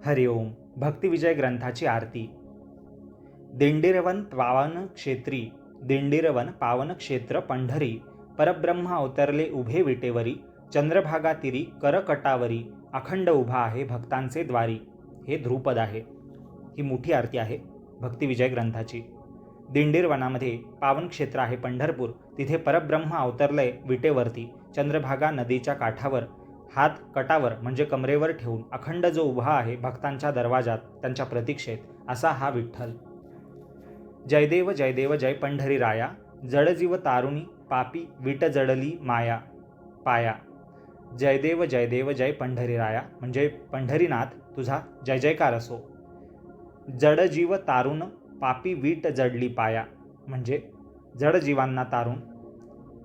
हरिओम. भक्तिविजय ग्रंथाची आरती. दिंडीरवन पावन क्षेत्री, दिंडीरवन पावन क्षेत्र पंढरी, परब्रह्म अवतरले उभे विटेवरी, चंद्रभागा तिरी करकटावरी, अखंड उभा आहे भक्तांचे द्वारी. हे ध्रुपद आहे. ही मोठी आरती आहे भक्तिविजय ग्रंथाची. दिंडीरवनामध्ये पावन क्षेत्र आहे पंढरपूर. तिथे परब्रह्म अवतरलंय विटेवरती, चंद्रभागा नदीच्या काठावर, हात कटावर म्हणजे कमरेवर ठेवून अखंड जो उभा आहे भक्तांच्या दरवाजात, त्यांच्या प्रतीक्षेत, असा हा विठ्ठल. जयदेव जयदेव जय पंढरी राया, जडजीव तारुणी पापी विट जडली माया पाया. जयदेव जयदेव जय पंढरी राया म्हणजे पंढरीनाथ तुझा जय जयकार असो. जडजीव तारुण पापी वीट जडली पाया म्हणजे जडजीवांना तारून,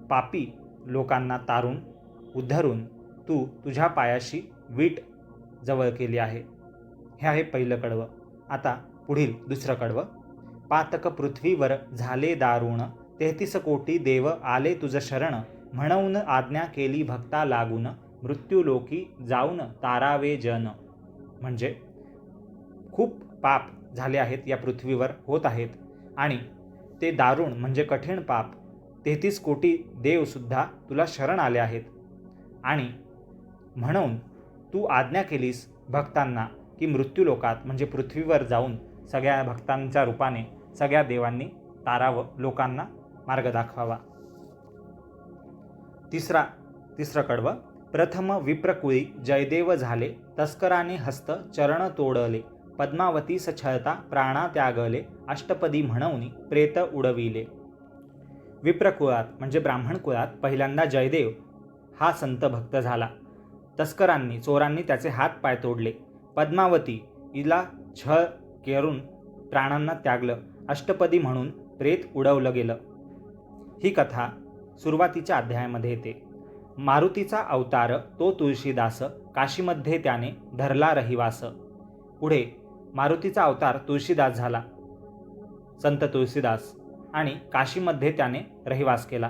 पापी लोकांना तारून उद्धरून तू तुझ्या पायाशी वीट जवळ केली आहे. हे आहे पहिलं कडवं. आता पुढील दुसरं कडवं. पातक पृथ्वीवर झाले दारुण, 33 कोटी देव आले तुझ शरण, म्हणून आज्ञा केली भक्ता लागून, मृत्यूलोकी जाऊन तारावे जन. म्हणजे खूप पाप झाले आहेत या पृथ्वीवर, होत आहेत, आणि ते दारुण म्हणजे कठीण पाप 33 कोटी देवसुद्धा तुला शरण आले आहेत, आणि म्हणून तू आज्ञा केलीस भक्तांना की मृत्यूलोकात म्हणजे पृथ्वीवर जाऊन सगळ्या भक्तांच्या रूपाने सगळ्या देवांनी तारावं, लोकांना मार्ग दाखवावा. तिसरं कडवं. प्रथम विप्रकुळी जयदेव झाले, तस्कराने हस्त चरण तोडले, पद्मावतीस छळता प्राणा त्यागले, अष्टपदी म्हणून प्रेत उडविले. विप्रकुळात म्हणजे ब्राह्मण कुळात पहिल्यांदा जयदेव हा संत भक्त झाला. तस्करांनी, चोरांनी त्याचे हात पाय तोडले. पद्मावती हिला छळ करून प्राणांना त्यागलं. अष्टपदी म्हणून प्रेत उडवलं गेलं. ही कथा सुरुवातीच्या अध्यायामध्ये येते. मारुतीचा अवतार तो तुळशीदास, काशीमध्ये त्याने धरला रहिवास. पुढे मारुतीचा अवतार तुळशीदास झाला, संत तुळशीदास, आणि काशीमध्ये त्याने रहिवास केला.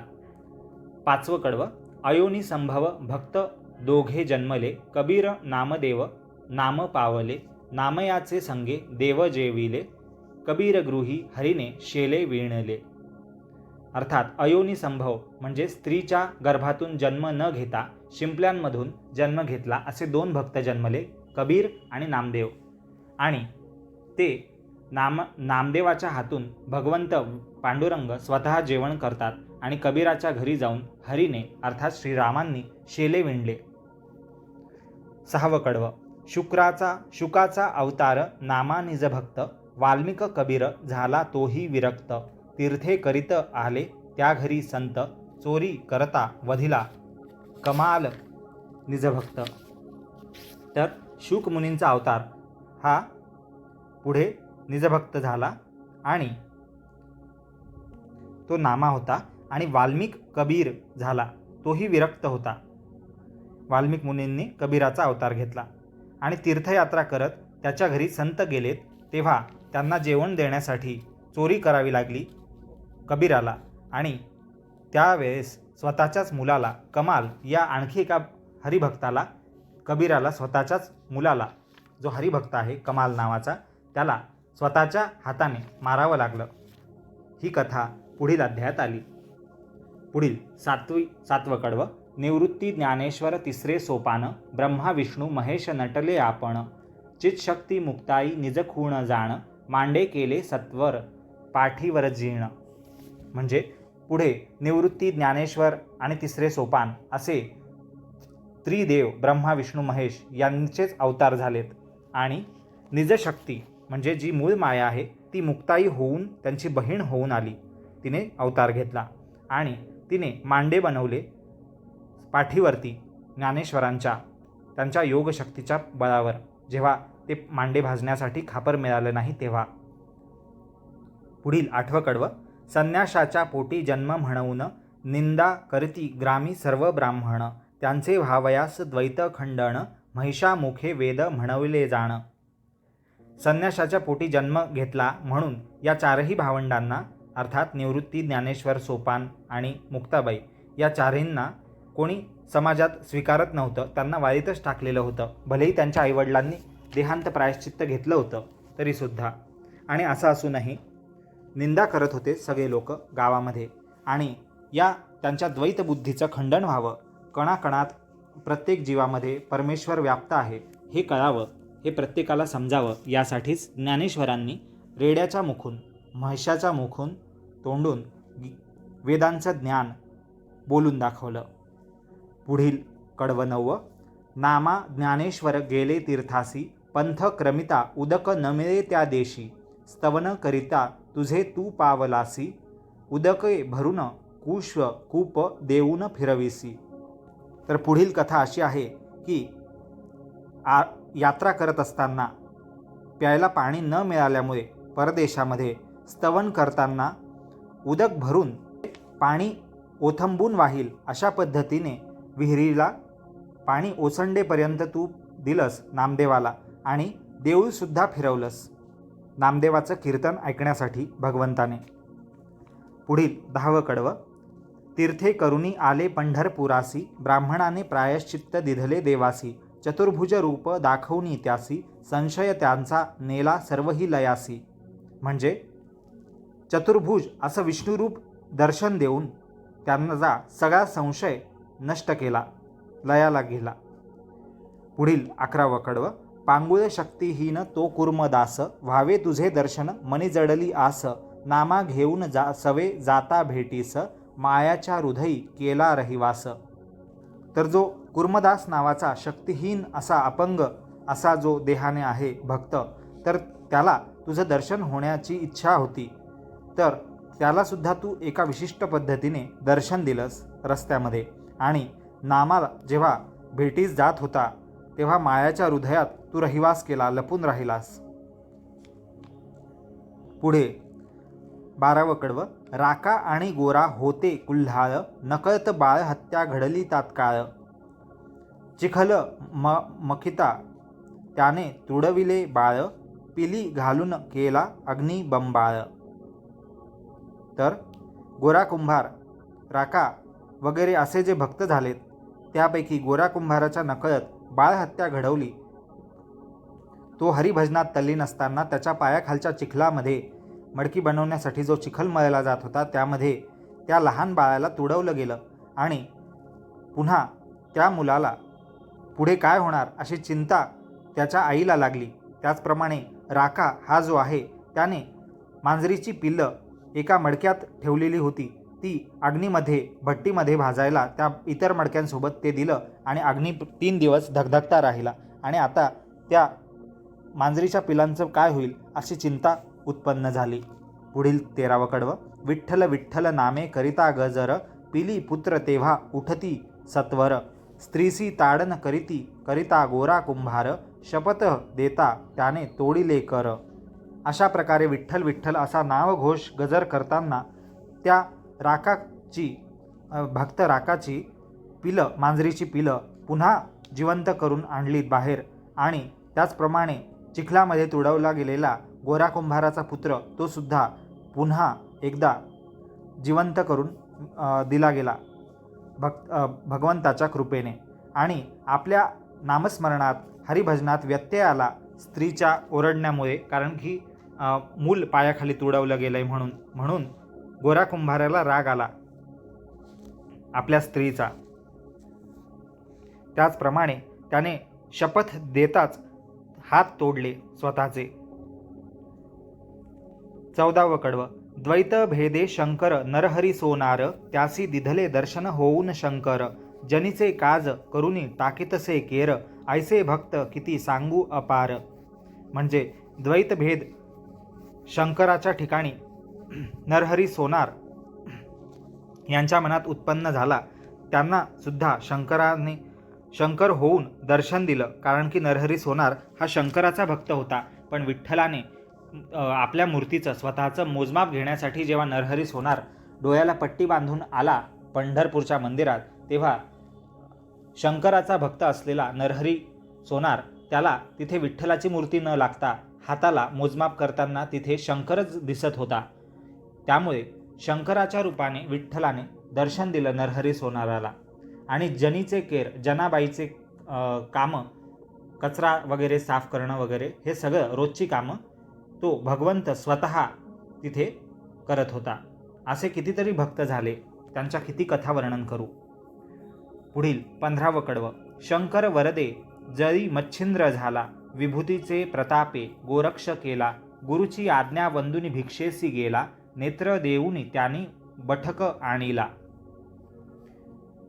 5वं कडवं. अयोनी संभव भक्त दोघे जन्मले, कबीर नामदेव नाम पावले, नामयाचे संगे देव जेविले, कबीर गृही हरीने शेले विणले. अर्थात अयोनी संभव म्हणजे स्त्रीच्या गर्भातून जन्म न घेता शिंपल्यांमधून जन्म घेतला असे 2 भक्त जन्मले, कबीर आणि नामदेव. आणि ते नामदेवाच्या हातून भगवंत पांडुरंग स्वतः जेवण करतात, आणि कबीराच्या घरी जाऊन हरीने अर्थात श्रीरामांनी शेले विणले. 6वं कडवं. शुकाचा अवतार नामा निज भक्त, वाल्मिक कबीर झाला तोही विरक्त, तीर्थे करीत आले त्या घरी संत, चोरी करता वधिला कमाल निजभक्त. तर शुक मुनींचा अवतार हा पुढे निजभक्त झाला, आणि तो नामा होता, आणि वाल्मिक कबीर झाला तोही विरक्त होता. वाल्मिक मुनींनी कबीराचा अवतार घेतला, आणि तीर्थयात्रा करत त्याच्या घरी संत गेलेत तेव्हा त्यांना जेवण देण्यासाठी चोरी करावी लागली कबीराला, आणि त्यावेळेस स्वतःच्याच मुलाला, कमाल या आणखी एका हरिभक्ताला, कबीराला स्वतःच्याच मुलाला, जो हरिभक्त आहे कमाल नावाचा, त्याला स्वतःच्या हाताने मारावं लागलं. ही कथा पुढील अध्यायात आली. पुढील 7वं कडवं. निवृत्ती ज्ञानेश्वर 3रे सोपान, ब्रह्मा विष्णू महेश नटले आपण, चितशक्ती मुक्ताई निज खूण जाण, मांडे केले सत्वर पाठीवर जीर्ण. म्हणजे पुढे निवृत्ती, ज्ञानेश्वर आणि 3रे सोपान असे त्रिदेव ब्रह्मा विष्णू महेश यांचेच अवतार झालेत, आणि निजशक्ती म्हणजे जी मूळ माया आहे ती मुक्ताई होऊन त्यांची बहीण होऊन आली, तिने अवतार घेतला, आणि तिने मांडे बनवले पाठीवरती ज्ञानेश्वरांच्या, त्यांच्या योगशक्तीच्या बळावर, जेव्हा ते मांडे भाजण्यासाठी खापर मिळालं नाही तेव्हा. पुढील 8वं कडवं. संन्याशाच्या पोटी जन्म म्हणून, निंदा करती ग्रामी सर्व ब्राह्मण, त्यांचे व्हावयास द्वैत खंडन, महिषामुखे वेद म्हणवले जाण. संन्याशाच्या पोटी जन्म घेतला म्हणून या 4ही भावंडांना अर्थात निवृत्ती, ज्ञानेश्वर, सोपान आणि मुक्ताबाई या 4हींना कोणी समाजात स्वीकारत नव्हतं, त्यांना वाळीतच टाकलेलं होतं. भलेही त्यांच्या आईवडिलांनी देहांत प्रायश्चित्त घेतलं होतं तरीसुद्धा. आणि असं असूनही निंदा करत होते सगळे लोक गावामध्ये. आणि या त्यांच्या द्वैतबुद्धीचं खंडन व्हावं, कणाकणात प्रत्येक जीवामध्ये परमेश्वर व्याप्त आहे हे कळावं, हे प्रत्येकाला समजावं, यासाठीच ज्ञानेश्वरांनी रेड्याच्या मुखून, म्हैशाच्या मुखून तोंडून वेदांचं ज्ञान बोलून दाखवलं. पुढील कडवं 9. नामा ज्ञानेश्वर गेले तीर्थासी, पंथ क्रमिता उदक न मिळे त्या देशी, स्तवन करिता तुझे तू पावलासी, उदके भरून कुश्व कूप देऊन फिरविसी. तर पुढील कथा अशी आहे की यात्रा करत असताना प्यायला पाणी न मिळाल्यामुळे परदेशामध्ये स्तवन करताना उदक भरून पाणी ओथंबून वाहील अशा पद्धतीने विहिरीला पाणी ओसंडेपर्यंत तू दिलंस नामदेवाला आणि देऊळसुद्धा फिरवलंस नामदेवाचं कीर्तन ऐकण्यासाठी भगवंताने. पुढील 10वं कडवं. तीर्थे करुणी आले पंढरपुरासी, ब्राह्मणाने प्रायश्चित्त दिधले देवासी, चतुर्भुज रूप दाखवून त्यासी, संशय त्यांचा नेला सर्वही लयासी. म्हणजे चतुर्भुज असं विष्णुरूप दर्शन देऊन त्यांचा सगळा संशय नष्ट केला, लयाला गेला. पुढील 11वं कडवं. पांगुळ शक्तिहीन तो कुर्मदास, व्हावे तुझे दर्शन मनी जडली आस, नामा घेऊन सवे जाता भेटीस, मायाच्या हृदयी केला रहिवास. तर जो कुर्मदास नावाचा शक्तिहीन असा अपंग असा जो देहाने आहे भक्त, तर त्याला तुझं दर्शन होण्याची इच्छा होती, तर त्यालासुद्धा तू एका विशिष्ट पद्धतीने दर्शन दिलंस रस्त्यामध्ये. आणि नामाला जेव्हा भेटीस जात होता तेव्हा मायाच्या हृदयात तू रहिवास केला, लपून राहिलास. पुढे 12वं कडवं. राका आणि गोरा होते कुल्हाळ, नकळत बाळ हत्या घडली तात्काळ, चिखल मखिता त्याने तुडविले बाळ, पिली घालून केला अग्निबंबाळ. तर गोरा कुंभार, राका वगैरे असे जे भक्त झालेत त्यापैकी गोरा कुंभाराच्या नकळत बाळहत्या घडवली. तो हरिभजनात तल्लीन असताना त्याच्या पायाखालच्या चिखलामध्ये मडकी बनवण्यासाठी जो चिखल मळला जात होता त्यामध्ये त्या लहान बाळाला तुडवलं गेलं. आणि पुन्हा त्या मुलाला पुढे काय होणार अशी चिंता त्याच्या आईला लागली. त्याचप्रमाणे राका हा जो आहे त्याने मांजरीची पिल्लं एका मडक्यात ठेवलेली होती, ती अग्नीमध्ये भट्टीमध्ये भाजायला त्या इतर मडक्यांसोबत ते दिलं आणि अग्नी 3 दिवस धगधगता राहिला. आणि आता त्या मांजरीच्या पिलांचं काय होईल अशी चिंता उत्पन्न झाली. पुढील 13वं कडवं. विठ्ठल विठ्ठल नामे करिता गजर, पिली पुत्र तेव्हा उठती सत्वर, स्त्रीसी ताडन करीती करिता गोरा कुंभार, शपथ देता त्याने तोडिले कर. अशा प्रकारे विठ्ठल विठ्ठल असा नावघोष गजर करताना त्या राकाची भक्त राकाची पिलं, मांजरीची पिलं पुन्हा जिवंत करून आणलीत बाहेर. आणि त्याचप्रमाणे चिखलामध्ये तुडवला गेलेला गोरा कुंभाराचा पुत्र तो सुद्धा पुन्हा एकदा जिवंत करून दिला गेला भगवंताच्या कृपेने. आणि आपल्या नामस्मरणात हरिभजनात व्यत्यय आला स्त्रीच्या ओरडण्यामुळे, कारण की मूल पायाखाली तुडवलं गेलंय म्हणून गोरा कुंभाराला राग आला आपल्या स्त्रीचा. त्याचप्रमाणे त्याने शपथ देताच हात तोडले स्वतःचे. 14वं कडवं. द्वैत भेदे शंकर नरहरी सोनार, त्यासी दिधले दर्शन होऊन शंकर, जनीचे काज करुनी टाकीतसे केर, ऐसे भक्त किती सांगू अपार. म्हणजे द्वैत भेद शंकराच्या ठिकाणी नरहरी सोनार यांच्या मनात उत्पन्न झाला. त्यांना सुद्धा शंकर होऊन दर्शन दिलं, कारण की नरहरी सोनार हा शंकराचा भक्त होता. पण विठ्ठलाने आपल्या मूर्तीचं स्वतःचं मोजमाप घेण्यासाठी जेव्हा नरहरी सोनार डोळ्याला पट्टी बांधून आला पंढरपूरच्या मंदिरात, तेव्हा शंकराचा भक्त असलेला नरहरी सोनार त्याला तिथे विठ्ठलाची मूर्ती न लागता हाताला मोजमाप करताना तिथे शंकरच दिसत होता. त्यामुळे शंकराच्या रूपाने विठ्ठलाने दर्शन दिलं नरहरी सोनाराला. आणि जनीचे केर, जनाबाईचे कामं कचरा वगैरे साफ करणं वगैरे हे सगळं रोजची कामं तो भगवंत स्वतः तिथे करत होता. असे कितीतरी भक्त झाले, त्यांच्या किती कथा वर्णन करू. पुढील 15वं कडवं. शंकर वरदे जळी मच्छिंद्र झाला, विभूतीचे प्रतापे गोरक्ष केला, गुरुची आज्ञा वंदुनी भिक्षेसी गेला, नेत्र देऊनी त्यांनी बठक आणिला.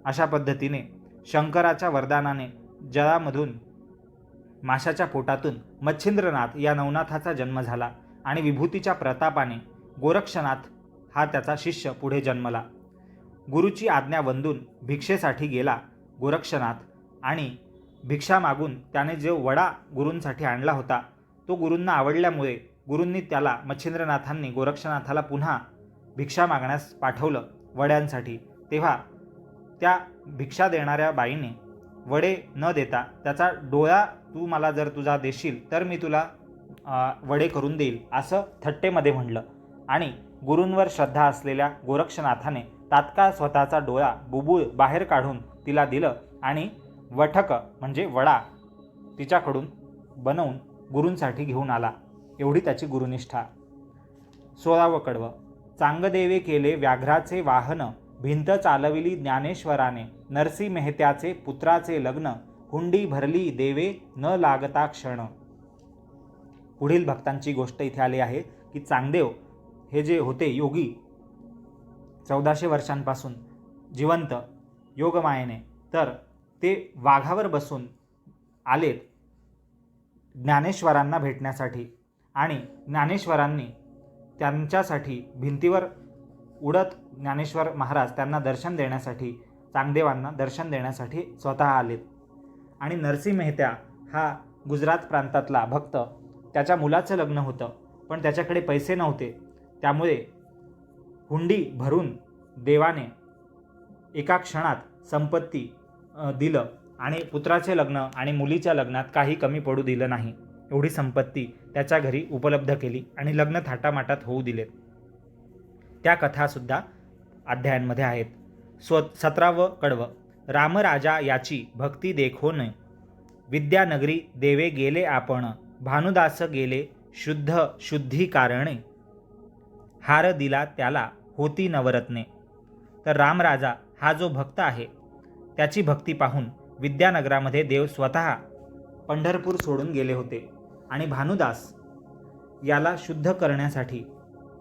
अशा पद्धतीने शंकराच्या वरदानाने जळामधून माशाच्या पोटातून मच्छिंद्रनाथ या नवनाथाचा जन्म झाला आणि विभूतीच्या प्रतापाने गोरक्षनाथ हा त्याचा शिष्य पुढे जन्मला. गुरुची आज्ञा वंदून भिक्षेसाठी गेला गोरक्षनाथ आणि भिक्षा मागून त्याने जो वडा गुरूंसाठी आणला होता तो गुरूंना आवडल्यामुळे गुरूंनी त्याला मच्छिंद्रनाथांनी गोरक्षनाथाला पुन्हा भिक्षा मागण्यास पाठवलं वड्यांसाठी. तेव्हा त्या भिक्षा देणाऱ्या बाईने वडे न देता त्याचा डोळा तू मला जर तुझा देशील तर मी तुला वडे करून देईल असं थट्टेमध्ये म्हणलं आणि गुरूंवर श्रद्धा असलेल्या गोरक्षनाथाने तात्काळ स्वतःचा डोळा बुबुळ बाहेर काढून तिला दिलं आणि वठक म्हणजे वडा तिच्याकडून बनवून गुरूंसाठी घेऊन आला. एवढी त्याची गुरुनिष्ठा. 16वं कडवं. चांगदेवे केले व्याघ्राचे वाहन, भिंत चालविली ज्ञानेश्वराने, नरसी मेहत्याचे पुत्राचे लग्न, हुंडी भरली देवे न लागता क्षण. पुढील भक्तांची गोष्ट इथे आली आहे की चांगदेव हे जे होते योगी 1400 वर्षांपासून जिवंत योगमायेने, तर ते वाघावर बसून आलेत ज्ञानेश्वरांना भेटण्यासाठी आणि ज्ञानेश्वरांनी त्यांच्यासाठी भिंतीवर उडत ज्ञानेश्वर महाराज त्यांना दर्शन देण्यासाठी चांगदेवांना दर्शन देण्यासाठी स्वतः आलेत. आणि नरसी मेहत्या हा गुजरात प्रांतातला भक्त, त्याच्या मुलाचं लग्न होतं पण त्याच्याकडे पैसे नव्हते, त्यामुळे हुंडी भरून देवाने एका क्षणात संपत्ती दिलं आणि पुत्राचे लग्न आणि मुलीच्या लग्नात काही कमी पडू दिलं नाही. एवढी संपत्ती त्याच्या घरी उपलब्ध केली आणि लग्न थाटामाटात होऊ दिलेत. त्या कथासुद्धा अध्यायांमध्ये आहेत. 17वं कडवं. रामराजा याची भक्ती देखोन, विद्यानगरी देवे गेले आपण, भानुदास गेले शुद्धी कारणे, हार दिला त्याला होती नवरत्ने. तर रामराजा हा जो भक्त आहे त्याची भक्ती पाहून विद्यानगरामध्ये देव स्वतः पंढरपूर सोडून गेले होते आणि भानुदास याला शुद्ध करण्यासाठी,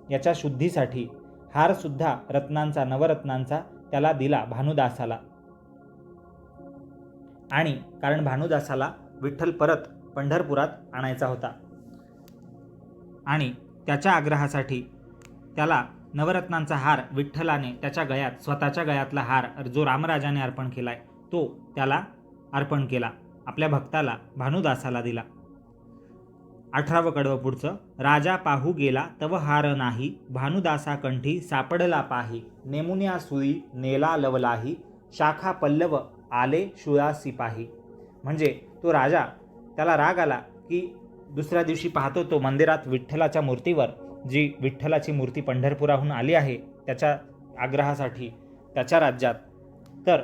याच्या शुद्धीसाठी हारसुद्धा रत्नांचा नवरत्नांचा त्याला दिला भानुदासाला. आणि कारण भानुदासाला विठ्ठल परत पंढरपुरात आणायचा होता आणि त्याच्या आग्रहासाठी त्याला नवरत्नांचा हार विठ्ठलाने त्याच्या गळ्यात, स्वतःच्या गळ्यातला हार जो रामराजाने अर्पण केलाय तो त्याला अर्पण केला, आपल्या भक्ताला भानुदासाला दिला. 18वं कडवं पुढचं. राजा पाहू गेला तव हार नाही, भानुदासा कंठी सापडला पाही, नेमुन्या सुळी नेला लवलाही, शाखा पल्लव आले शुळासी पाही. म्हणजे तो राजा, त्याला राग आला की दुसऱ्या दिवशी पाहतो तो मंदिरात विठ्ठलाच्या मूर्तीवर, जी विठ्ठलाची मूर्ती पंढरपुराहून आली आहे त्याच्या आग्रहासाठी त्याच्या राज्यात, तर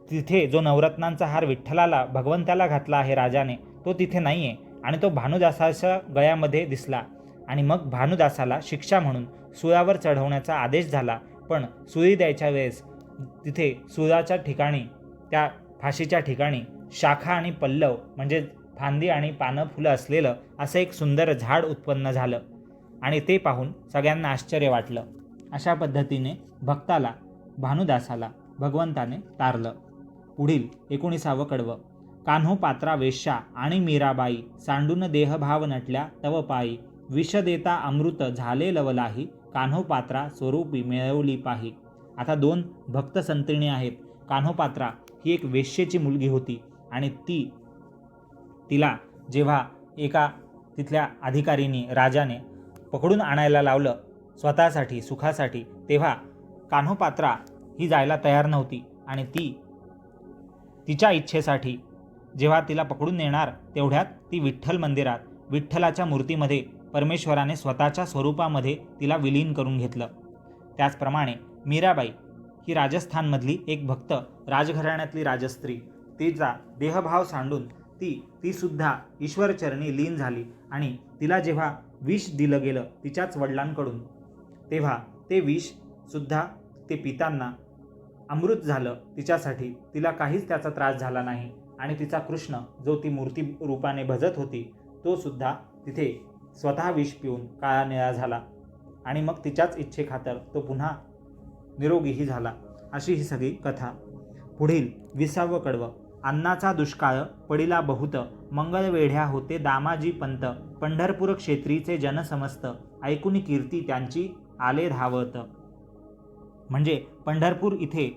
तिथे जो नवरत्नांचा हार विठ्ठलाला भगवंताला घातला आहे राजाने तो तिथे नाही आहे आणि तो भानुदासाच्या गळ्यामध्ये दिसला. आणि मग भानुदासाला शिक्षा म्हणून सुळावर चढवण्याचा आदेश झाला. पण सुळी द्यायच्या वेळेस तिथे सुळाच्या ठिकाणी, त्या फाशीच्या ठिकाणी शाखा आणि पल्लव म्हणजे फांदी आणि पानं फुलं असलेलं असं एक सुंदर झाड उत्पन्न झालं आणि ते पाहून सगळ्यांना आश्चर्य वाटलं. अशा पद्धतीने भक्ताला, भानुदासाला भगवंताने तारलं. पुढील 19वं कडवं. कान्होपात्रा वेश्या आणि मीराबाई, सांडून देहभाव नटल्या तव पायी, विष देता अमृत झाले लवलाही, कान्होपात्रा स्वरूपी मिळवली पाही. आता 2 भक्त संतणी आहेत. कान्होपात्रा ही एक वेश्येची मुलगी होती आणि तिला जेव्हा एका तिथल्या अधिकारीने, राजाने पकडून आणायला लावलं स्वतःसाठी, सुखासाठी, तेव्हा कान्होपात्रा ही जायला तयार नव्हती आणि तिच्या इच्छेसाठी जेव्हा तिला पकडून नेणार तेवढ्यात ती विठ्ठल मंदिरात विठ्ठलाच्या मूर्तीमध्ये परमेश्वराने स्वतःच्या स्वरूपामध्ये तिला विलीन करून घेतलं. त्याचप्रमाणे मीराबाई ही राजस्थानमधली एक भक्त, राजघराण्यातली राजस्त्री, तिचा देहभाव सांडून ती सुद्धा ईश्वरचरणी लीन झाली आणि तिला जेव्हा विष दिलं गेलं तिच्याच वडिलांकडून, तेव्हा ते विष सुद्धा ते पितांना अमृत झालं तिच्यासाठी. तिला काहीच त्याचा त्रास झाला नाही आणि तिचा कृष्ण जो ती मूर्ती रूपाने भजत होती तो सुद्धा तिथे स्वतः विष पिऊन काळा निळा झाला आणि मग तिच्याच इच्छेखातर तो पुन्हा निरोगीही झाला. अशी ही सगळी कथा. पुढील 20वं कडवं. अन्नाचा दुष्काळ पडिला बहुत, मंगळवेढ्या होते दामाजी पंत. पंढरपूर क्षेत्रीचे जन समस्त, ऐकून कीर्ती त्यांची आले धावत. म्हणजे पंढरपूर इथे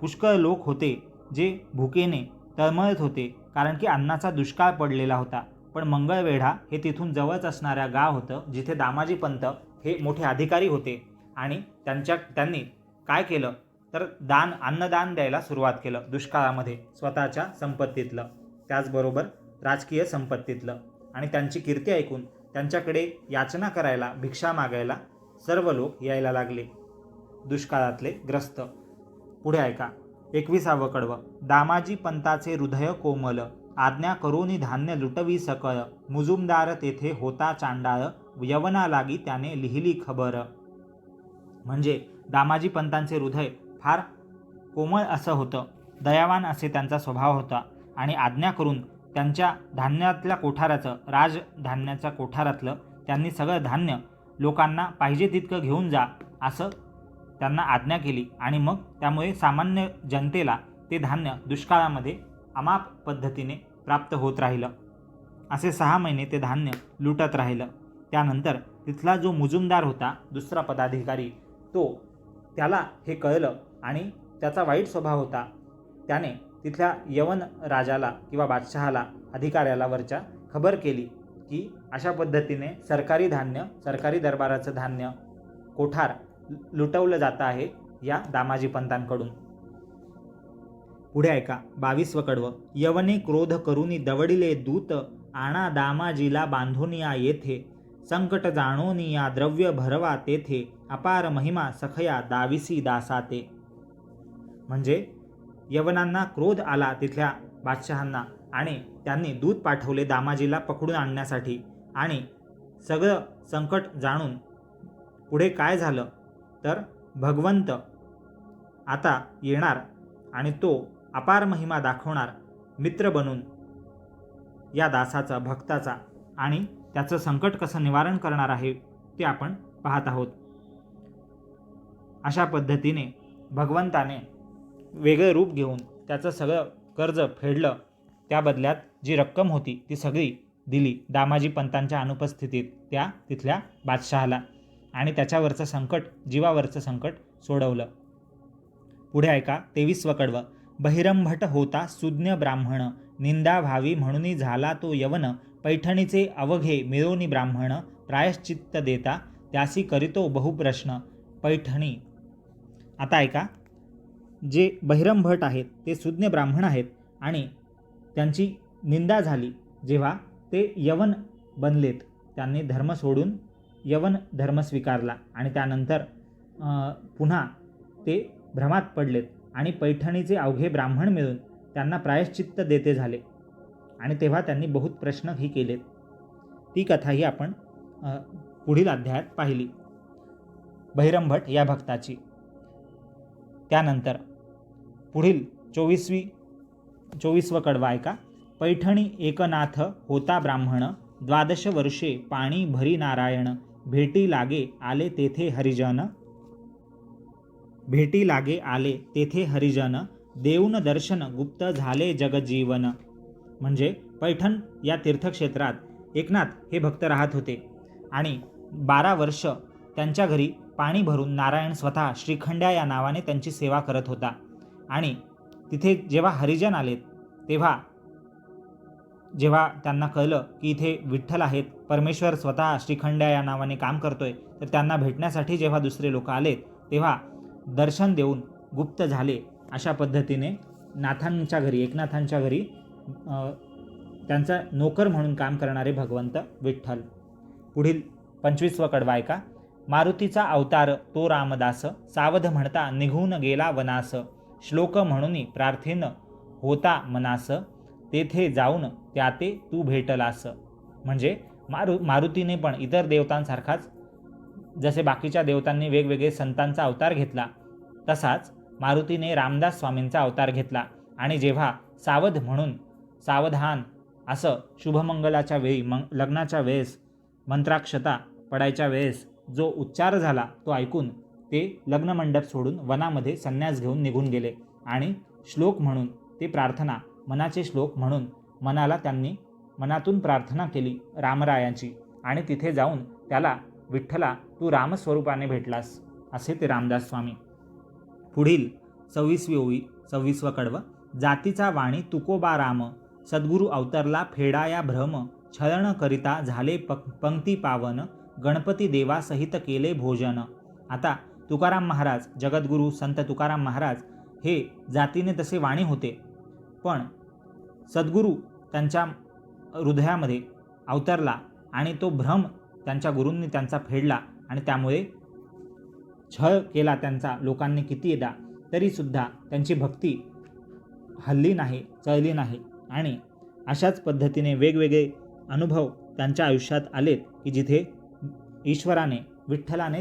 पुष्कळ लोक होते जे भुकेने तळमळत होते, कारण की अन्नाचा दुष्काळ पडलेला होता. पण मंगळवेढा हे तिथून जवळच असणाऱ्या गाव होतं जिथे दामाजी पंत हे मोठे अधिकारी होते आणि त्यांनी काय केलं तर अन्नदान द्यायला सुरुवात केलं दुष्काळामध्ये, स्वतःच्या संपत्तीतलं, त्याचबरोबर राजकीय संपत्तीतलं. आणि त्यांची कीर्ती ऐकून त्यांच्याकडे याचना करायला, भिक्षा मागायला सर्व लोक यायला लागले, दुष्काळातले ग्रस्त. पुढे ऐका. 21वं कडवं. दामाजी पंताचे हृदय कोमल, आज्ञा करोनी धान्य लुटवी सकळ. मुजुमदार तेथे होता चांडाळ, यवना लागी त्याने लिहिली खबर. म्हणजे दामाजी पंतांचे हृदय फार कोमळ असं होतं, दयावान असे त्यांचा स्वभाव होता आणि आज्ञा करून त्यांच्या धान्यातल्या कोठाराचं, राजधान्याच्या कोठारातलं त्यांनी सगळं धान्य लोकांना पाहिजे तितकं घेऊन जा असं त्यांना आज्ञा केली. आणि मग त्यामुळे सामान्य जनतेला ते धान्य दुष्काळामध्ये अमाप पद्धतीने प्राप्त होत राहिलं. असे 6 महिने ते धान्य लुटत राहिलं. त्यानंतर तिथला जो मुजुमदार होता, दुसरा पदाधिकारी, त्याला हे कळलं आणि त्याचा वाईट स्वभाव होता. त्याने तिथल्या यवन राजाला किंवा बादशहाला, अधिकाऱ्याला वरच्या खबर केली की अशा पद्धतीने सरकारी धान्य, सरकारी दरबाराचं धान्य, कोठार लुटवलं जातं आहे या दामाजी पंतांकडून. पुढे ऐका. 22वं कडवं. यवने क्रोध करुनी दवडिले दूत, आणा दामाजीला बांधोनिया येथे. संकट जाणोनिया द्रव्य भरवा तेथे, अपार महिमा सखया दाविसी दासाते. म्हणजे यवनांना क्रोध आला तिथल्या बादशहांना आणि त्यांनी दूत पाठवले दामाजीला पकडून आणण्यासाठी. आणि सगळं संकट जाणून पुढे काय झालं तर भगवंत आता येणार आणि तो अपार महिमा दाखवणार मित्र बनून या दासाचा, भक्ताचा, आणि त्याचं संकट कसं निवारण करणार आहे ते आपण पाहत आहोत. अशा पद्धतीने भगवंताने वेगळं रूप घेऊन त्याचं सगळं कर्ज फेडलं. त्या बदल्यात जी रक्कम होती ती सगळी दिली दामाजी पंतांच्या अनुपस्थितीत त्या तिथल्या बादशहाला आणि त्याच्यावरचं संकट, जीवावरचं संकट सोडवलं. पुढे ऐका. 23वं कडवं. बहिरंभट होता सुज्ञ ब्राह्मण, निंदा व्हावी म्हणून झाला तो यवन. पैठणीचे अवघे मिळवणी ब्राह्मण, प्रायश्चित्त देता त्यासी करीतो बहुप्रश्न. पैठणी. आता ऐका. जे बहिरंभट आहेत ते सुज्ञ ब्राह्मण आहेत आणि त्यांची निंदा झाली जेव्हा ते यवन बनलेत. त्यांनी धर्म सोडून यवन धर्म स्वीकारला आणि त्यानंतर पुन्हा ते भ्रमात पडलेत आणि पैठणीचे अवघे ब्राह्मण मिळून त्यांना प्रायश्चित्त देते झाले आणि तेव्हा त्यांनी बहुत प्रश्नही केलेत. ती कथाही आपण पुढील अध्यायात पाहिली, बहिरंभट या भक्ताची. त्यानंतर पुढील 24वं कडवं ऐका. पैठणी एकनाथ होता ब्राह्मण, 12 वर्षे पाणी भरी नारायण. भेटी लागे आले तेथे हरिजन. भेटी लागे आले तेथे हरिजन, देऊन दर्शन गुप्त झाले जगजीवन. म्हणजे पैठण या तीर्थक्षेत्रात एकनाथ हे भक्त राहत होते आणि 12 वर्ष त्यांच्या घरी पाणी भरून नारायण स्वतः श्रीखंड्या या नावाने त्यांची सेवा करत होता. आणि तिथे जेव्हा हरिजन आलेत तेव्हा जेव्हा त्यांना कळलं की इथे विठ्ठल आहेत, परमेश्वर स्वतः श्रीखंड्या या नावाने काम करतोय, तर त्यांना भेटण्यासाठी जेव्हा दुसरे लोक आलेत तेव्हा दर्शन देऊन गुप्त झाले. अशा पद्धतीने नाथांच्या घरी, एकनाथांच्या घरी त्यांचा नोकर म्हणून काम करणारे भगवंत विठ्ठल. पुढील 25वं कडवं ऐका. मारुतीचा अवतार तो रामदास, सावध म्हणता निघून गेला वनास. श्लोक म्हणून प्रार्थेन होता मनास, तेथे जाऊन त्याते तू भेटलास. म्हणजे मारुतीने पण इतर देवतांसारखाच जसे बाकीच्या देवतांनी वेगवेगळे संतांचा अवतार घेतला, तसाच मारुतीने रामदास स्वामींचा अवतार घेतला. आणि जेव्हा सावध म्हणून सावधान असं शुभमंगलाच्या वेळी लग्नाच्या वेळेस मंत्राक्षता पडायच्या वेळेस जो उच्चार झाला तो ऐकून ते लग्नमंडप सोडून वनामध्ये संन्यास घेऊन निघून गेले. आणि श्लोक म्हणून ते प्रार्थना, मनाचे श्लोक म्हणून त्यांनी मनातून प्रार्थना केली रामरायांची. आणि तिथे जाऊन त्याला विठ्ठला तू रामस्वरूपाने भेटलास असे ते रामदास स्वामी. पुढील 26वी ओळी 26वं कडवं. जातीचा वाणी तुकोबा राम, सद्गुरु अवतरला फेडाया भ्रम, छळण करिता झाले पंक्ती पावन, गणपती देवा सहित केले भोजन. आता तुकाराम महाराज, जगद्गुरू संत तुकाराम महाराज हे जातीने तसे वाणी होते, पण सद्गुरू त्यांच्या हृदयामध्ये अवतरला आणि तो भ्रम त्यांच्या गुरूंनी त्यांचा फेडला आणि त्यामुळे छळ केला त्यांचा लोकांनी कितीदा, तरीसुद्धा त्यांची भक्ती हल्ली नाही, चळली नाही. आणि अशाच पद्धतीने वेगवेगळे अनुभव त्यांच्या आयुष्यात आलेत की जिथे ईश्वराने, विठ्ठलाने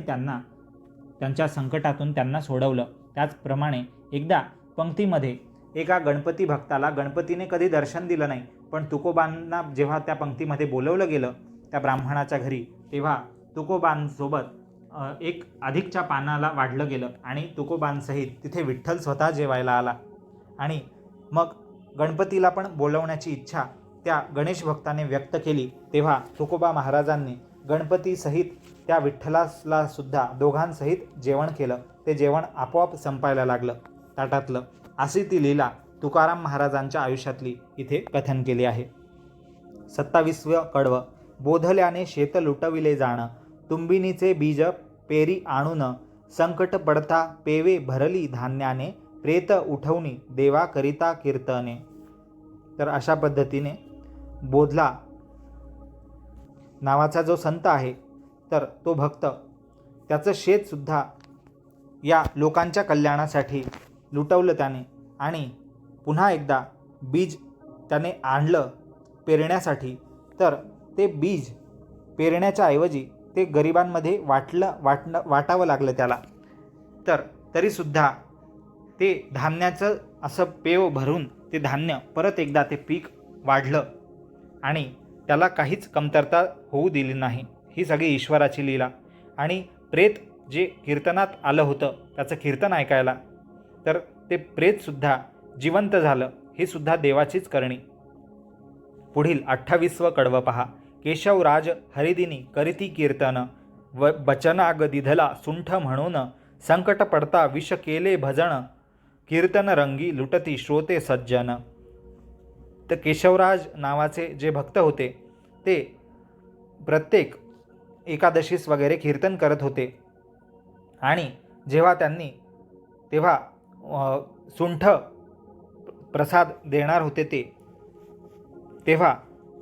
त्यांच्या संकटातून त्यांना सोडवलं. त्याचप्रमाणे एकदा पंक्तीमध्ये एका गणपती भक्ताला गणपतीने कधी दर्शन दिलं नाही, पण तुकोबांना जेव्हा त्या पंक्तीमध्ये बोलवलं गेलं त्या ब्राह्मणाच्या घरी, तेव्हा तुकोबांसोबत एक अधिकच्या पानाला वाढलं गेलं आणि तुकोबांसहित तिथे विठ्ठल स्वतः जेवायला आला. आणि मग गणपतीला पण बोलवण्याची इच्छा त्या गणेश भक्ताने व्यक्त केली. तेव्हा तुकोबा महाराजांनी गणपतीसहित त्या विठ्ठलाला सुद्धा दोघांसहित जेवण केलं. ते जेवण आपोआप संपायला लागलं ताटातलं. अशी ती लीला तुकाराम महाराजांच्या आयुष्यातली इथे कथन केली आहे. 27वं कडवं. बोधल्याने शेत लुटविले जाण, तुंबिनीचे बीज पेरी आणून, संकट पडता पेवे भरली धान्याने, प्रेत उठवणी देवा करिता कीर्तने. तर अशा पद्धतीने बोधला नावाचा जो संत आहे, तर तो भक्त त्याचं शेतसुद्धा या लोकांच्या कल्याणासाठी लुटवलं त्याने आणि पुन्हा एकदा बीज त्याने आणलं पेरण्यासाठी. तर ते बीज पेरण्याच्या ऐवजी ते गरिबांमध्ये वाटावं लागलं त्याला. तर तरीसुद्धा ते धान्याचं असं पेव भरून ते धान्य परत एकदा ते पीक वाढलं आणि त्याला काहीच कमतरता होऊ दिली नाही. ही सगळी ईश्वराची लीला. आणि प्रेत जे कीर्तनात आलं होतं त्याचं कीर्तन ऐकायला, तर ते प्रेतसुद्धा जिवंत झालं, ही सुद्धा देवाचीच करणी. पुढील 28वं कडवं पहा. केशवराज हरिदिनी करीती कीर्तन, बचनाग दिधला सुंठ म्हणून, संकट पडता विष केले भजन, कीर्तन रंगी लुटती श्रोते सज्जन. तर केशवराज नावाचे जे भक्त होते ते प्रत्येक एकादशीस वगैरे कीर्तन करत होते. आणि जेव्हा त्यांनी तेव्हा सुंठ प्रसाद देणार होते तेव्हा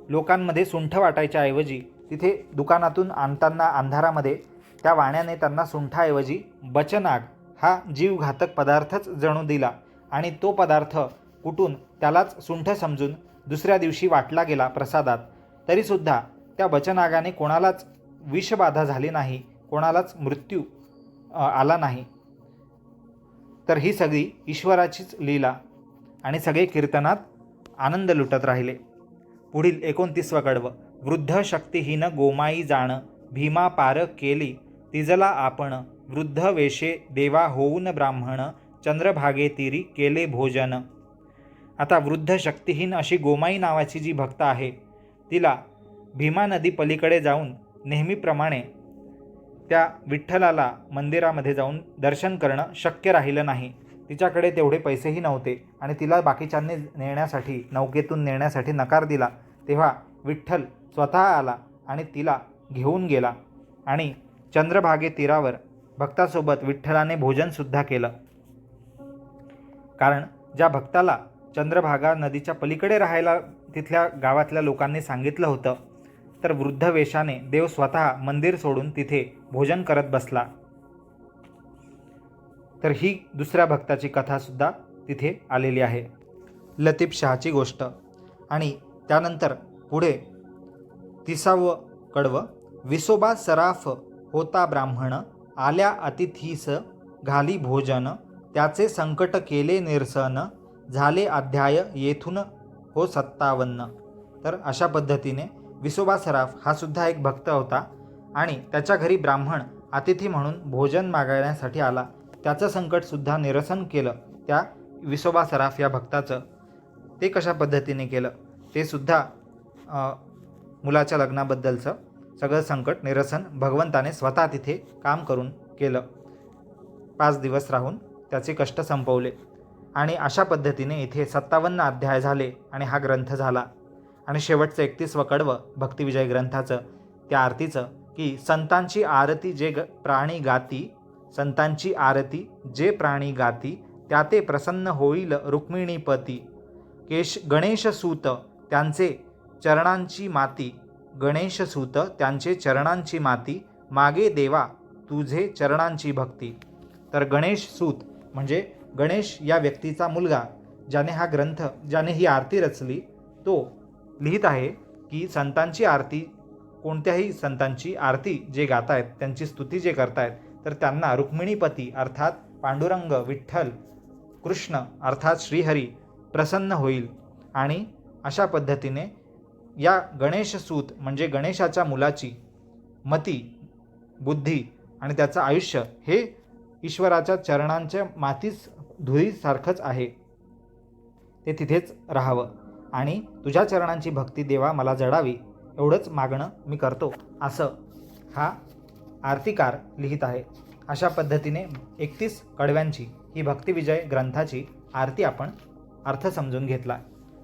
लोकांमध्ये सुंठ वाटायच्या ऐवजी तिथे दुकानातून आणताना अंधारामध्ये त्या वाण्याने त्यांना सुंठाऐवजी बचनाग हा जीवघातक पदार्थच जणू दिला. आणि तो पदार्थ कुटून त्यालाच सुंठ समजून दुसऱ्या दिवशी वाटला गेला प्रसादात. तरीसुद्धा त्या बचनागाने कोणालाच विषबाधा झाली नाही, कोणालाच मृत्यू आला नाही. तर ही सगळी ईश्वराचीच लीला आणि सगळे कीर्तनात आनंद लुटत राहिले. पुढील 29वं कडवं. वृद्ध शक्तिहीन गोमाई जाण, भीमा पार केली तिजला आपण, वृद्ध वेशे देवा होऊन ब्राह्मण, चंद्रभागे तीरी केले भोजन. आता वृद्ध शक्तिहीन अशी गोमाई नावाची जी भक्त आहे, तिला भीमा नदी पलीकडे जाऊन नेहमीप्रमाणे त्या विठ्ठलाला मंदिरामध्ये जाऊन दर्शन करणं शक्य राहिलं नाही. तिच्याकडे तेवढे पैसेही नव्हते आणि तिला बाकीच्यांनी नेण्यासाठी, नौकेतून नेण्यासाठी नकार दिला. तेव्हा विठ्ठल स्वतः आला आणि तिला घेऊन गेला आणि चंद्रभागे तीरावर भक्तासोबत विठ्ठलाने भोजनसुद्धा केलं. कारण ज्या भक्ताला चंद्रभागा नदीच्या पलीकडे राहायला तिथल्या गावातल्या लोकांनी सांगितलं होतं, तर वृद्ध वेशाने देव स्वतः मंदिर सोडून तिथे भोजन करत बसला. तर ही दुसऱ्या भक्ताची कथासुद्धा तिथे आलेली आहे. लतीफ शहाची गोष्ट. आणि त्यानंतर पुढे 30वं कडवं. विसोबा सराफ होता ब्राह्मण, आल्या अतिथीस घाली भोजन, त्याचे संकट केले निरसन, झाले अध्याय येथून हो 57. तर अशा पद्धतीने विसोबा सराफ हा सुद्धा एक भक्त होता आणि त्याच्या घरी ब्राह्मण अतिथी म्हणून भोजन मागण्यासाठी आला. त्याचं संकटसुद्धा निरसन केलं त्या विसोबा सराफ या भक्ताचं. ते कशा पद्धतीने केलं ते सुद्धा मुलाच्या लग्नाबद्दलचं सगळं संकट निरसन भगवंताने स्वतः तिथे काम करून केलं. 5 दिवस राहून त्याचे कष्ट संपवले आणि अशा पद्धतीने इथे 57 अध्याय झाले आणि हा ग्रंथ झाला. आणि शेवटचं 31वं कडवं भक्तिविजय ग्रंथाचं त्या आरतीचं की संतांची आरती जे प्राणी गाती, संतांची आरती जे प्राणी गाती, त्या ते प्रसन्न होईल रुक्मिणीपती, गणेशसूत त्यांचे चरणांची माती, गणेशसूत त्यांचे चरणांची माती, मागे देवा तुझे चरणांची भक्ती. तर गणेशसूत म्हणजे गणेश या व्यक्तीचा मुलगा, ज्याने ही आरती रचली, तो लिहित आहे की संतांची आरती, कोणत्याही संतांची आरती जे गातायत, त्यांची स्तुती जे करतायत, तर त्यांना रुक्मिणीपती अर्थात पांडुरंग, विठ्ठल, कृष्ण अर्थात श्रीहरी प्रसन्न होईल. आणि अशा पद्धतीने या गणेशसूत म्हणजे गणेशाच्या मुलाची मती, बुद्धी आणि त्याचं आयुष्य हे ईश्वराच्या चरणांच्या मातीच धुळीसारखंच आहे. ते तिथेच राहावं आणि तुझ्या चरणांची भक्ती देवा मला जडावी एवढंच मागणं मी करतो, असं हा आरतीकार लिहित आहे. अशा पद्धतीने 31 कडव्यांची ही भक्तिविजय ग्रंथाची आरती आपण अर्थ समजून घेतला.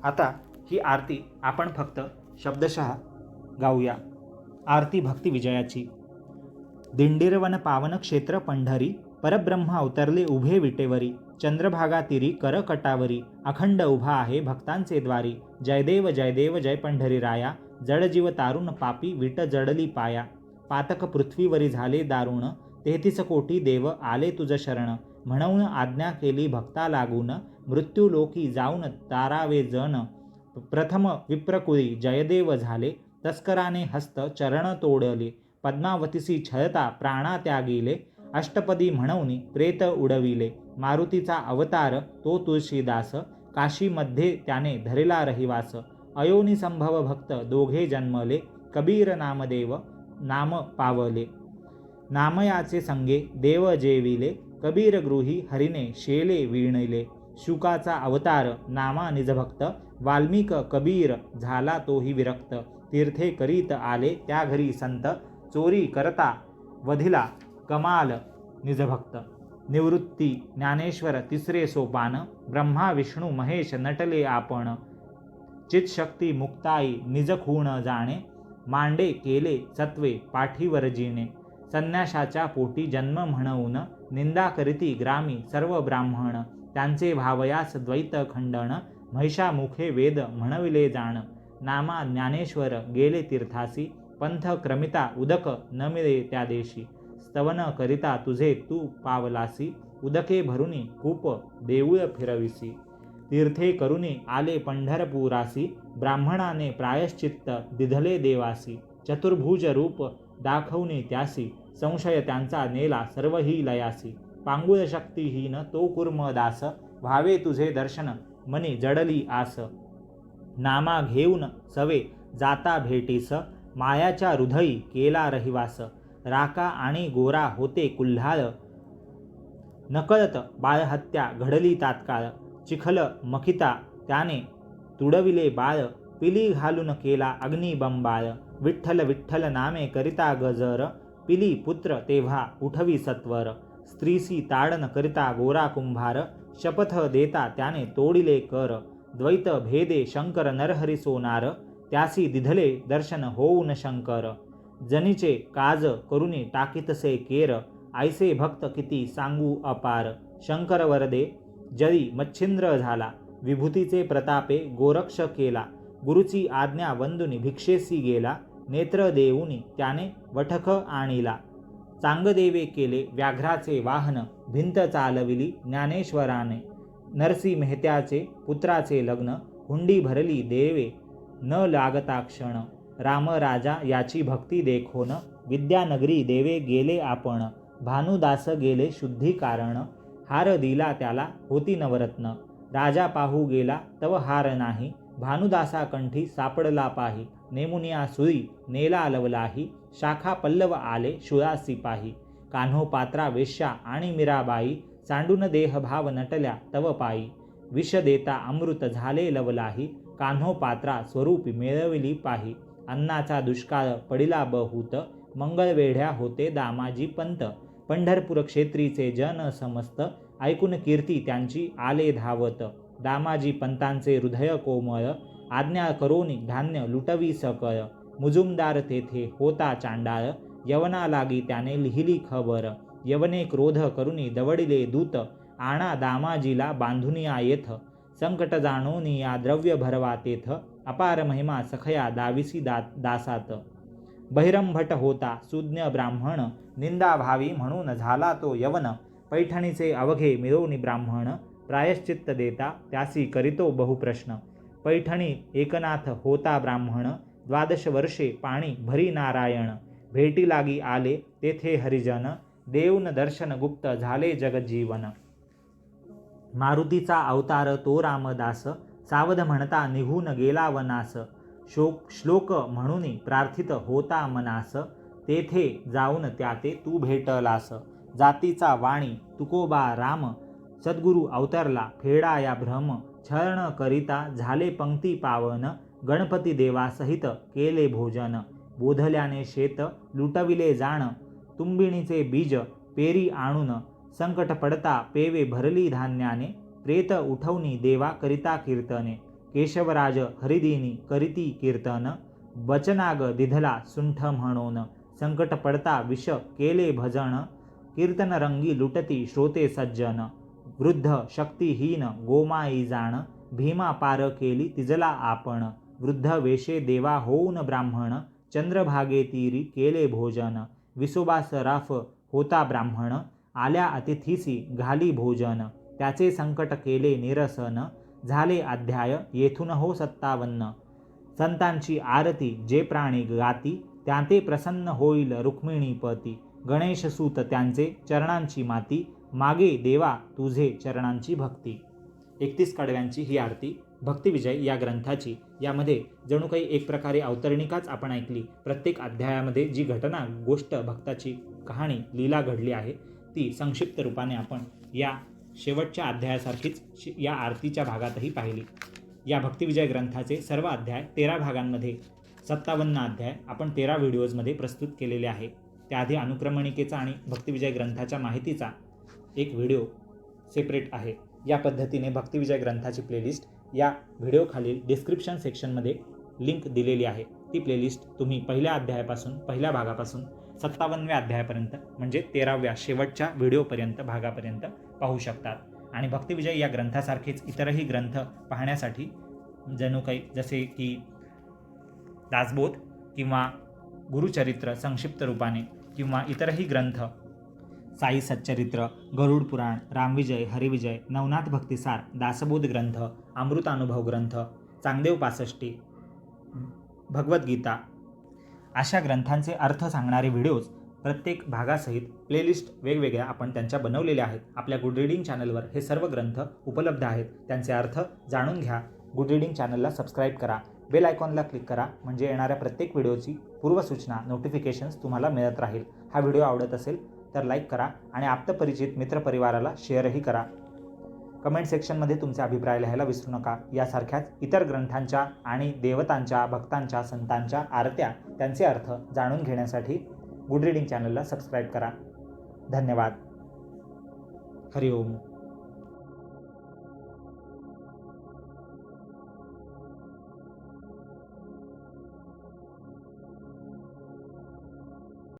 आता ही आरती आपण फक्त शब्दशः गाऊया. आरती भक्तिविजयाची. दिंडीरवन पावन क्षेत्र पंढरी, परब्रह्म अवतरले उभे विटेवरी, चंद्रभागा तिरी करकटावरी, अखंड उभा आहे भक्तांचे द्वारी, जयदेव जयदेव जय पंढरी राया, जडजीव तारुण पापी विट जडली पाया, पातक पृथ्वीवरी झाले दारुण, 33 कोटी देव आले तुझ शरण, म्हणून आज्ञा केली भक्ता लागून, मृत्यू लोकी जाऊन तारावे जन, प्रथम विप्रकुळी जयदेव झाले, तस्कराने हस्त चरण तोडले, पद्मावतीसी छळता प्राणा त्यागिले, अष्टपदी म्हणून प्रेत उडविले, मारुतीचा अवतार तो तुळशीदास, काशीमध्ये त्याने धरला रहिवास, अयोनी संभव भक्त दोघे जन्मले, कबीर नामदेव नाम पावले, नामयाचे संगे देव जेविले, कबीर गृही हरिने शेले विणले, शुकाचा अवतार नामा निजभक्त, वाल्मिक कबीर झाला तोही विरक्त, तीर्थे करीत आले त्या घरी संत, चोरी करता वधिला कमाल निजभक्त, निवृत्ती ज्ञानेश्वर तिसरे सोपान, ब्रह्मा विष्णू महेश नटले आपण, चितशक्ती मुक्ताई निज खूण जाणे, मांडे केले सत्वे पाठीवर जिणे, संन्याशाच्या पोटी जन्म म्हणून, निंदा करीती ग्रामी सर्व ब्राह्मण, त्यांचे भावयास द्वैत खंडन, महिषामुखे वेद म्हणविले जाण, नामा ज्ञानेश्वर गेले तीर्थासी, पंथ क्रमिता उदक न मिळे त्या देशी, स्तवन करिता तुझे तू पावलासी, उदके भरुनी कूप देऊळ फिरविसी, तीर्थे करुनी आले पंढरपुरासी, ब्राह्मणाने प्रायश्चित्त दिधले देवासी, चतुर्भुज रूप दाखवनी त्यासी, संशय त्यांचा नेला सर्वही लयासी, पांगुळ शक्तीहीन तो कुर्म दास, व्हावे तुझे दर्शन मनी जडली आस, नामा घेऊन सवे जाता भेटीस, मायाच्या हृदयी केला रहिवास, राका आणि गोरा होते कुल्हाळ, नकळत बाळहत्या घडली तात्काळ, चिखल मखिता त्याने तुडविले बाळ, पिली घालून केला अग्निबंबाळ, विठ्ठल विठ्ठल नामे करिता गजर, पिली पुत्र तेव्हा उठवी सत्वर, स्त्रीसी ताडन करिता गोरा कुंभार, शपथ देता त्याने तोडिले कर, द्वैत भेदे शंकर नरहरी सोनार, त्यासी दिधले दर्शन होऊन शंकर, जनीचे काज करुनी टाकीतसे केर, ऐसे भक्त किती सांगू अपार, शंकर वरदे जळी मच्छिंद्र झाला, विभूतीचे प्रतापे गोरक्ष केला, गुरुची आज्ञा वंदुनी भिक्षेसी गेला, नेत्र देऊनी त्याने वठक आणिला, चांगदेवे केले व्याघ्राचे वाहन, भिंत चालविली ज्ञानेश्वराने, नरसी मेहत्याचे पुत्राचे लग्न, हुंडी भरली देवे न लागता क्षण, राम राजा याची भक्ती देखोन, विद्यानगरी देवे गेले आपण, भानुदास गेले शुद्धी कारण, हार दिला त्याला होती नवरत्न, राजा पाहू गेला तव हार नाही, भानुदासा कंठी सापडला पाही, नेमुनिया सुरी नेला लवलाही, शाखा पल्लव आले शुळासी पाही, कान्हो पात्रा वेश्या आणि मीराबाई, सांडून देह भाव नटल्या तव पायी, विष देता अमृत झाले लवलाही, कान्हो पात्रा स्वरूपी मिळविली पाही, अन्नाचा दुष्काळ पडिला बहुत, मंगळवेढ्या होते दामाजी पंत, पंढरपूर क्षेत्रीचे जन समस्त, ऐकून कीर्ती त्यांची आले धावत, दामाजी पंतांचे हृदय कोमळ, आज्ञा करोनी धान्य लुटवी सकळ, मुजुमदार तेथे होता चांडाळ, यवना लागी त्याने लिहिली खबर, यवने क्रोध करुनी दवडिले दूत, आणा दामाजीला बांधुनिया येथ, संकट जाणोनी या द्रव्य भरवा तेथ, अपार महिमा सखया दाविसी दासात, बहिरंभट होता सुज्ञ ब्राह्मण, निंदा भावी म्हणून झाला तो यवन, पैठणीचे अवघे मिळवणी ब्राह्मण, प्रायश्चित्त देता त्यासी करीतो बहुप्रश्न, पैठणी एकनाथ होता ब्राह्मण, 12 वर्षे पाणी भरी नारायण, भेटी लागी आले तेथे हरिजन, देऊन दर्शन गुप्त झाले जगजीवन, मारुतीचा अवतार तो रामदास, सावध म्हणता निघून गेला वनास, श्लोक म्हणून प्रार्थित होता मनास, तेथे जाऊन त्याते तू भेटलास, जातीचा वाणी तुकोबा राम, सद्गुरु अवतरला फेडा या भ्रम, छळण करिता झाले पंक्ती पावन, गणपती देवासहित केले भोजन, बोधल्याने शेत लुटविले जाण, तुंबिणीचे बीज पेरी आणून, संकट पडता पेवे भरली धान्याने, प्रेत उठवणी देवा करिता कीर्तने, केशवराज हरिदिनी करीती कीर्तन, बचनाग दिधला सुंठ म्हणून, संकट पडता विष केले भजन, कीर्तन रंगी लुटती श्रोते सज्जन, वृद्ध शक्तिहीन गोमाई जाण, भीमा पार केली तिजला आपण, वृद्ध वेशे देवा होऊन ब्राह्मण, चंद्रभागे तीरी केले भोजन, विसोबास राफ होता ब्राह्मण, आल्या अतिथीसी घाली भोजन, त्याचे संकट केले निरसन, झाले अध्याय येथून हो 57, संतांची आरती जे प्राणी गाती, त्याते प्रसन्न होईल रुक्मिणीपती, गणेशसूत त्यांचे चरणांची माती, मागे देवा तुझे चरणांची भक्ती. 31 कडव्यांची ही आरती भक्तिविजय या ग्रंथाची. यामध्ये जणू काही एक प्रकारे अवतरणिकाच आपण ऐकली. प्रत्येक अध्यायामध्ये जी घटना, गोष्ट, भक्ताची कहाणी, लीला घडली आहे ती संक्षिप्त रूपाने आपण या शेवटच्या अध्यायासारखीच या आरतीच्या भागातही पाहिली. या भक्तिविजय ग्रंथाचे सर्व अध्याय 13 भागांमध्ये 57 अध्याय आपण 13 व्हिडिओजमध्ये प्रस्तुत केलेले आहे. त्याआधी अनुक्रमणिकेचा आणि भक्तिविजय ग्रंथाच्या माहितीचा एक व्हिडिओ सेपरेट आहे. या पद्धतीने भक्तिविजय ग्रंथाची प्लेलिस्ट या व्हिडिओखालील डिस्क्रिप्शन सेक्शनमध्ये लिंक दिलेली आहे. ती प्लेलिस्ट तुम्ही पहिल्या अध्यायापासून, पहिल्या भागापासून 57व्या अध्यायापर्यंत म्हणजे 13व्या शेवटच्या व्हिडिओपर्यंत, भागापर्यंत पाहू शकतात. आणि भक्तिविजय या ग्रंथासारखेच इतरही ग्रंथ पाहण्यासाठी जणू काही जसे की दासबोध किंवा गुरुचरित्र संक्षिप्त रूपाने किंवा इतरही ग्रंथ, साई सच्चरित्र, गरुड पुराण, रामविजय, हरिविजय, नवनाथ भक्तिसार, दासबोध ग्रंथ, अमृतानुभव ग्रंथ, चांगदेव पासष्टी, भगवद्गीता अशा ग्रंथांचे अर्थ सांगणारे व्हिडिओज प्रत्येक भागासहित प्लेलिस्ट वेगवेगळ्या आपण त्यांच्या बनवलेल्या आहेत. आपल्या गुड रीडिंग चॅनलवर हे सर्व ग्रंथ उपलब्ध आहेत. त्यांचे अर्थ जाणून घ्या. गुड रीडिंग चॅनलला सबस्क्राईब करा. बेल आयकॉनला क्लिक करा म्हणजे येणाऱ्या प्रत्येक व्हिडिओची पूर्वसूचना, नोटिफिकेशन्स तुम्हाला मिळत राहील. हा व्हिडिओ आवडत असेल तर लाईक करा आणि आप्तपरिचित मित्रपरिवाराला शेअरही करा. कमेंट सेक्शनमध्ये तुमचे अभिप्राय लिहायला विसरू नका. यासारख्याच इतर ग्रंथांच्या आणि देवतांच्या, भक्तांच्या, संतांच्या आरत्या, त्यांचे अर्थ जाणून घेण्यासाठी गुड रीडिंग चॅनलला सबस्क्राईब करा. धन्यवाद. हरिओम.